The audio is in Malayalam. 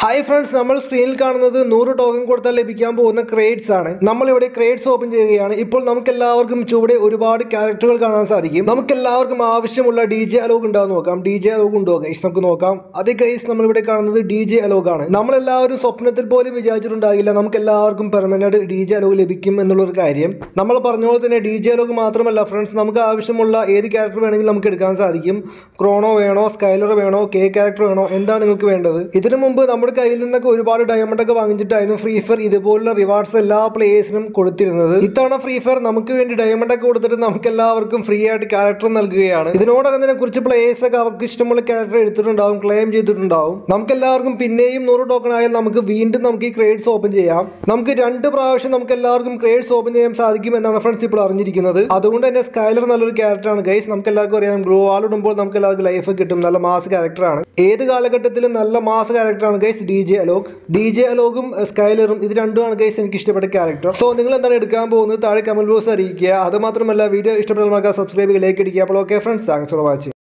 Hi friends, നമ്മൾ സ്ക്രീനിൽ കാണുന്നത് 100 ടോക്കൺ കൊടുത്താൽ ലഭിക്കാൻ പോകുന്ന ക്രേറ്റ്സ് ആണ്. നമ്മൾ ഇവിടെ ക്രേറ്റ്സ് ഓപ്പൺ ചെയ്യുകയാണ്. ഇപ്പോൾ നമുക്കെല്ലാവർക്കും ചുവടെ ഒരുപാട് ക്യാരക്ടറുകൾ കാണാൻ സാധിക്കും. നമുക്കെല്ലാവർക്കും ആവശ്യമുള്ള DJ ALOK ഉണ്ടാവും നോക്കാം. DJ ALOK ഉണ്ടോ ഗൈസ്? നമുക്ക് നോക്കാം. അതേ ഗൈസ് നമ്മൾ ഇവിടെ കാണുന്നത് DJ ALOK ആണ്. നമ്മളെല്ലാവരും സ്വപ്നത്തിൽ പോലും വിചാരിച്ചിട്ടുണ്ടാകില്ല നമുക്കെല്ലാവർക്കും പെർമനന്റ് DJ ALOK ലഭിക്കും എന്നുള്ളൊരു കാര്യം. നമ്മൾ പറഞ്ഞതുപോലെ തന്നെ DJ ALOK മാത്രമല്ല ഫ്രണ്ട്സ്, നമുക്ക് ആവശ്യമുള്ള ഏത് ക്യാരക്ടർ വേണമെങ്കിലും നമുക്ക് എടുക്കാൻ സാധിക്കും. ക്രോണോ വേണോ, സ്കൈലർ വേണോ, കെ ക്യാരക്ടർ വേണോ, എന്താണ് നിങ്ങൾക്ക് വേണ്ടത്? ഇതിനു മുമ്പ് നമ്മുടെ കയ്യിൽ നിന്നൊക്കെ ഒരുപാട് ഡയമണ്ട് ഒക്കെ വാങ്ങിച്ചിട്ടായിരുന്നു ഫ്രീ ഫയർ ഇതുപോലുള്ള റിവാർഡ്സ് എല്ലാ പ്ലേയേഴ്സിനും കൊടുത്തിരുന്നത്. ഇത്തവണ ഫ്രീ ഫയർ നമുക്ക് വേണ്ടി ഡയമണ്ട് ഒക്കെ കൊടുത്തിട്ട് നമുക്ക് എല്ലാവർക്കും ഫ്രീ ആയിട്ട് ക്യാരക്ടർ നൽകുകയാണ്. ഇതിനോടകം തന്നെ കുറച്ച് പ്ലേയേഴ്സ് ഒക്കെ അവർക്ക് ഇഷ്ടമുള്ള ക്യാരക്ടർ എടുത്തിട്ടുണ്ടാവും, ക്ലെയിം ചെയ്തിട്ടുണ്ടാവും. നമുക്ക് എല്ലാവർക്കും പിന്നെയും 100 ടോക്കൺ ആയാൽ നമുക്ക് വീണ്ടും നമുക്ക് ഈ ക്രേറ്റ്സ് ഓപ്പൺ ചെയ്യാം. നമുക്ക് 2 പ്രാവശ്യം നമുക്ക് എല്ലാവർക്കും ക്രേറ്റ്സ് ഓപ്പൺ ചെയ്യാൻ സാധിക്കും എന്നാണ് ഫ്രണ്ട്സ് ഇപ്പോൾ അറിഞ്ഞിരിക്കുന്നത്. അതുകൊണ്ട് തന്നെ സ്കൈലർ നല്ലൊരു ക്യാരക്ടറാണ് ഗൈസ്. നമുക്ക് എല്ലാവർക്കും അറിയാം, ഗ്രോ വാൾ ഇടുമ്പോൾ നമുക്ക് എല്ലാവർക്കും ലൈഫ് കിട്ടും. നല്ല മാസ് ക്യാരക്ടറാണ്. ഏത് കാലഘട്ടത്തിലും നല്ല മാസ് ക്യാരക്ടറാണ് ഗൈസ് DJ ALOK. DJ ALOKും സ്കൈലറും ഇത് രണ്ടുമാണ് ഗൈസ് എനിക്ക് ഇഷ്ടപ്പെട്ട ക്യാരക്ടർ. സോ നിങ്ങൾ എന്താണ് എടുക്കാൻ പോകുന്നത് താഴെ കമന്റ് ബോക്സ് അറിയിക്കുക. അത് മാത്രമല്ല വീഡിയോ ഇഷ്ടപ്പെട്ടാൽ സബ്സ്ക്രൈബ്, ലൈക്ക് അടിക്കുക. അപ്പോൾ okay friends, thanks for watching.